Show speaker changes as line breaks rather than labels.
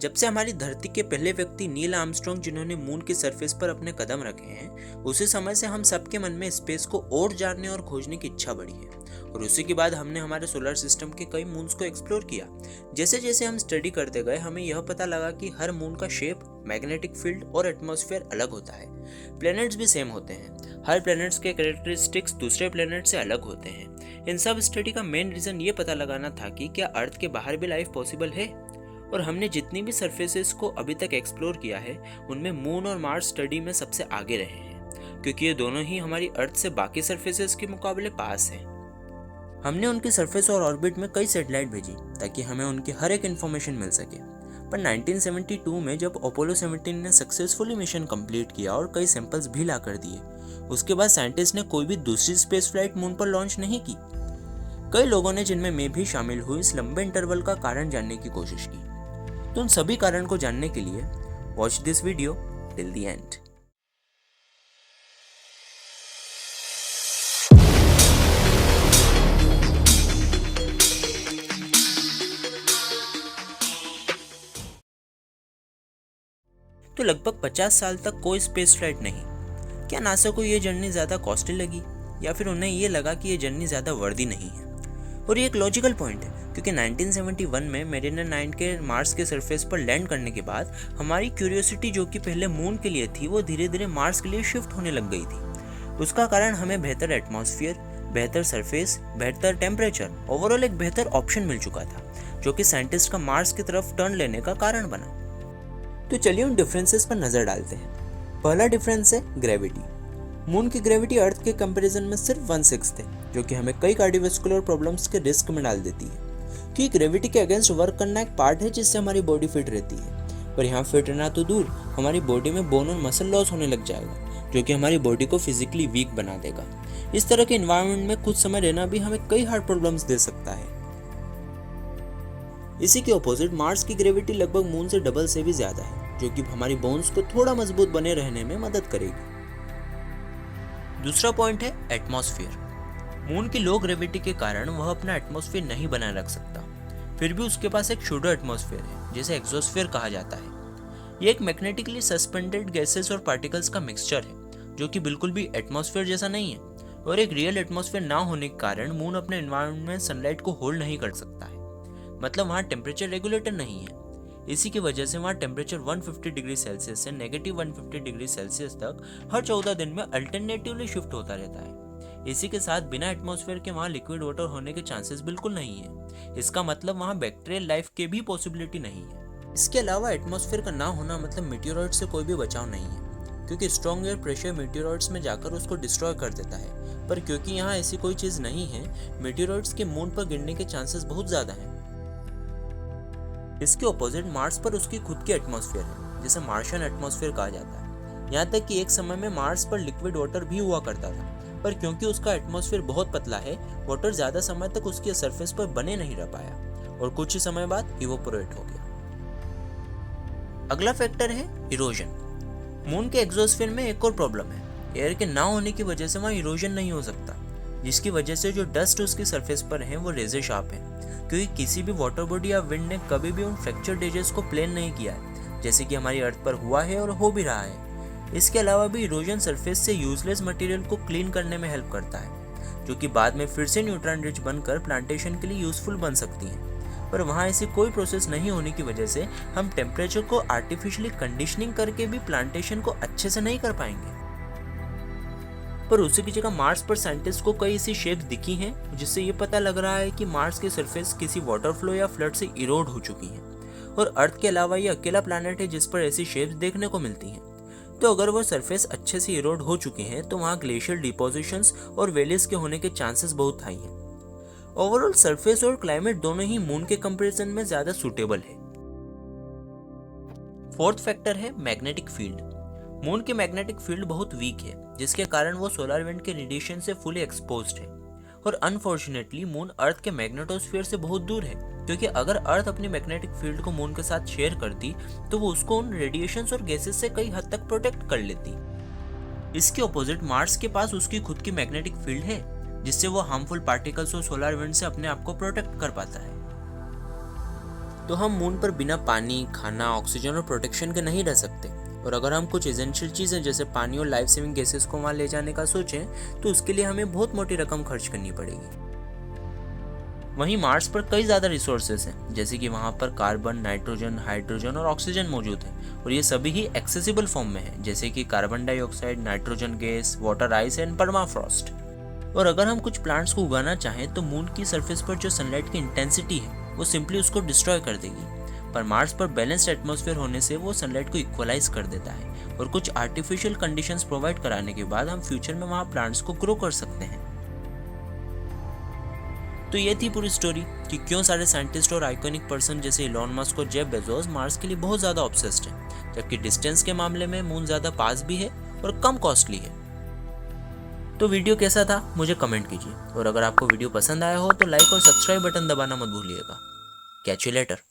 जब से हमारी धरती के पहले व्यक्ति नील आर्मस्ट्रॉन्ग जिन्होंने मून की सरफेस पर अपने कदम रखे हैं, उसी समय से हम सबके मन में स्पेस को और जानने और खोजने की इच्छा बढ़ी है। और उसी के बाद हमने हमारे सोलर सिस्टम के कई मून्स को एक्सप्लोर किया। जैसे जैसे हम स्टडी करते गए, हमें यह पता लगा कि हर मून का शेप, मैग्नेटिक फील्ड और एटमॉस्फेयर अलग होता है। प्लैनेट्स भी सेम होते हैं, हर प्लैनेट्स के कैरेक्टरिस्टिक्स दूसरे प्लैनेट से अलग होते हैं। इन सब स्टडी का मेन रीजन ये पता लगाना था कि क्या अर्थ के बाहर भी लाइफ पॉसिबल है। और हमने जितनी भी सरफेसेस को अभी तक एक्सप्लोर किया है, उनमें मून और मार्स स्टडी में सबसे आगे रहे हैं, क्योंकि ये दोनों ही हमारी अर्थ से बाकी सरफेसेस के मुकाबले पास हैं। हमने उनकी सरफेस और ऑर्बिट में कई सैटेलाइट भेजी ताकि हमें उनकी हर एक इन्फॉर्मेशन मिल सके। पर 1972 में जब अपोलो 17 ने सक्सेसफुली मिशन कंप्लीट किया और कई सैंपल्स भी ला कर दिए, उसके बाद साइंटिस्ट ने कोई भी दूसरी स्पेस फ्लाइट मून पर लॉन्च नहीं की। कई लोगों ने, जिनमें मैं भी शामिल हुई, इस लंबे इंटरवल का कारण जानने की कोशिश की। तो उन सभी कारण को जानने के लिए watch this video till the end. तो लगभग 50 साल तक कोई स्पेस फ्लाइट नहीं। क्या नासा को यह जर्नी ज्यादा कॉस्टली लगी, या फिर उन्हें यह लगा कि यह जर्नी ज्यादा वर्दी नहीं है? और ये एक लॉजिकल पॉइंट है, क्योंकि 1971 में मेरिनर 9 के मार्स के सरफेस पर लैंड करने के बाद हमारी क्यूरियोसिटी, जो कि पहले मून के लिए थी, वो धीरे धीरे मार्स के लिए शिफ्ट होने लग गई थी। उसका कारण हमें बेहतर एटमॉस्फेयर, बेहतर सरफेस, बेहतर टेम्परेचर, ओवरऑल एक बेहतर ऑप्शन मिल चुका था, जो कि साइंटिस्ट का मार्स की तरफ टर्न लेने का कारण बना। तो चलिए उन डिफरेंसेस पर नजर डालते हैं। पहला डिफरेंस है ग्रेविटी। मून की ग्रेविटी अर्थ के कंपैरिजन में सिर्फ 1/6 है, जो कि हमें कई कार्डियोवैस्कुलर प्रॉब्लम्स के रिस्क में डाल देती है। क्योंकि ग्रेविटी के अगेंस्ट वर्क करना एक पार्ट है जिससे हमारी बॉडी फिट रहती है। पर यहाँ फिट रहना तो दूर, हमारी बॉडी में बोन और मसल लॉस होने लग जाएगा, जो कि हमारी बॉडी को फिजिकली वीक बना देगा। इस तरह के एनवायरनमेंट में कुछ समय रहना भी हमें कई हार्ट प्रॉब्लम्स दे सकता है। इसी के ऑपोजिट मार्स की ग्रेविटी लगभग मून से डबल से भी ज्यादा है, जो कि हमारी बोन्स को थोड़ा मजबूत बने रहने में मदद करेगी। दूसरा पॉइंट है एटमॉस्फेयर। मून की लो ग्रेविटी के कारण वह अपना एटमॉस्फेयर नहीं बनाए रख सकता। फिर भी उसके पास एक शूडो एटमॉस्फेयर है, जिसे एक्सोस्फेयर कहा जाता है। ये एक मैग्नेटिकली सस्पेंडेड गैसेस और पार्टिकल्स का मिक्सचर है, जो कि बिल्कुल भी एटमॉस्फेयर जैसा नहीं है। और एक रियल एटमॉस्फेयर ना होने के कारण मून अपने एनवायरनमेंट में सनलाइट को होल्ड नहीं कर सकता है। मतलब वहाँ टेम्परेचर रेगुलेटर नहीं है। इसी की वजह से वहाँ टेम्परेचर 150 डिग्री सेल्सियस से -150 डिग्री सेल्सियस तक हर 14 दिन में अल्टरनेटिवली शिफ्ट होता रहता है। इसी के साथ बिना एटमॉस्फेयर के वहाँ लिक्विड वाटर होने के चांसेस बिल्कुल नहीं है। इसका मतलब वहाँ बैक्टीरियल लाइफ की भी पॉसिबिलिटी नहीं है। इसके अलावा एटमॉस्फेयर का ना होना मतलब मीटियोराइट से कोई भी बचाव नहीं है, क्योंकि स्ट्रॉन्ग एयर प्रेशर मीटियोराइट्स में जाकर उसको डिस्ट्रॉय कर देता है। पर क्योंकि यहाँ ऐसी कोई चीज़ नहीं है, मीटियोराइट्स के मून पर गिरने के चांसेस बहुत ज़्यादा हैं। इसके ऑपोजिट मार्स पर उसकी खुद की एटमॉस्फेयर है, जिसे मार्शियन एटमॉस्फेयर कहा जाता है। यहाँ तक कि एक समय में मार्स पर लिक्विड वाटर भी हुआ करता था, पर क्योंकि उसका एटमॉस्फेयर बहुत पतला है, वाटर ज्यादा समय तक उसकी सरफेस पर बने नहीं रह पाया और कुछ ही समय बाद इवोपोरेट हो गया। अगला फैक्टर है इरोजन। मून के एग्जोस्फेयर में एक और प्रॉब्लम है, एयर के ना होने की वजह से वहाँ इरोजन नहीं हो सकता, जिसकी वजह से जो डस्ट उसकी सरफेस पर है वो रेजर शार्प है। क्योंकि किसी भी वाटर बॉडी या विंड ने कभी भी उन फ्रैक्चर्ड एजेस को प्लेन नहीं किया है, जैसे कि हमारी अर्थ पर हुआ है और हो भी रहा है। इसके अलावा भी इरोजन सरफेस से यूजलेस मटेरियल को क्लीन करने में हेल्प करता है, जो कि बाद में फिर से न्यूट्रॉन रिच बनकर प्लांटेशन के लिए यूजफुल बन सकती हैं। पर वहाँ ऐसी कोई प्रोसेस नहीं होने की वजह से हम टेम्परेचर को आर्टिफिशियली कंडीशनिंग करके भी प्लांटेशन को अच्छे से नहीं कर पाएंगे। पर उसी की जगह मार्स पर साइंटिस्ट को कई ऐसी शेप्स दिखी हैं, जिससे ये पता लग रहा है कि मार्स की सरफेस किसी वाटर फ्लो या फ्लड से इरोड हो चुकी है। और अर्थ के अलावा ये अकेला प्लैनेट है जिस पर ऐसी शेप्स देखने को मिलती हैं। तो अगर वो सरफेस अच्छे से इरोड हो चुके हैं, तो वहाँ ग्लेशियर डिपोजिशंस और वैलीज के होने के चांसेस बहुत हाई हैं। ओवरऑल सरफेस और क्लाइमेट दोनों ही मून के कंपैरिजन में ज्यादा सूटेबल है। फोर्थ फैक्टर है मैग्नेटिक फील्ड। मून के मैग्नेटिक फील्ड बहुत वीक है, जिसके कारण वो सोलर विंड के रेडिएशन से फुली एक्सपोज्ड है। और अनफॉर्चुनेटली मून अर्थ के मैग्नेटोस्फीयर से बहुत दूर है, क्योंकि अगर अर्थ अपनी मैग्नेटिक फील्ड को मून के साथ शेयर करती तो वो उसको उन रेडिएशंस और गैसेस से कई हद तक प्रोटेक्ट कर लेती। इसके ऑपोजिट मार्स के पास उसकी खुद की मैग्नेटिक फील्ड है, जिससे वो हार्मफुल पार्टिकल्स और सोलर विंड से अपने आप को प्रोटेक्ट कर पाता है। तो हम मून पर बिना पानी, खाना, ऑक्सीजन और प्रोटेक्शन के नहीं रह सकते। और अगर हम कुछ एसेंशियल चीज़ें जैसे पानी और लाइफ सेविंग गैसेस को वहाँ ले जाने का सोचें तो उसके लिए हमें बहुत मोटी रकम खर्च करनी पड़ेगी। वहीं मार्स पर कई ज़्यादा रिसोर्सेज हैं, जैसे कि वहाँ पर कार्बन, नाइट्रोजन, हाइड्रोजन और ऑक्सीजन मौजूद है और ये सभी ही एक्सेसिबल फॉर्म में है, जैसे कि carbon dioxide, nitrogen gas, water ice and permafrost. और अगर हम कुछ प्लांट्स को उगाना चाहें तो मून की सरफेस पर जो सनलाइट की इंटेंसिटी है वो सिंपली उसको डिस्ट्रॉय कर देगी। पर मार्स पर बैलेंस्ड एटमॉस्फेयर होने से वो सनलाइट को इक्वलाइज कर देता है और कुछ आर्टिफिशियल कंडीशंस प्रोवाइड कराने के बाद हम फ्यूचर में वहाँ प्लांट्स को ग्रो कर सकते हैं। तो ये थी पूरी स्टोरी कि क्यों सारे साइंटिस्ट और आइकॉनिक पर्सन जैसे इलॉन मस्क और जेफ बेजोस मार्स के लिए बहुत ज़्यादा ऑब्सेस्ड हैं, जबकि डिस्टेंस के मामले में मून ज़्यादा पास भी है और कम कॉस्टली है। तो वीडियो कैसा था मुझे कमेंट कीजिए और अगर आपको वीडियो पसंद आया हो तो लाइक और सब्सक्राइब बटन दबाना मत भूलिएगा। Catch you later.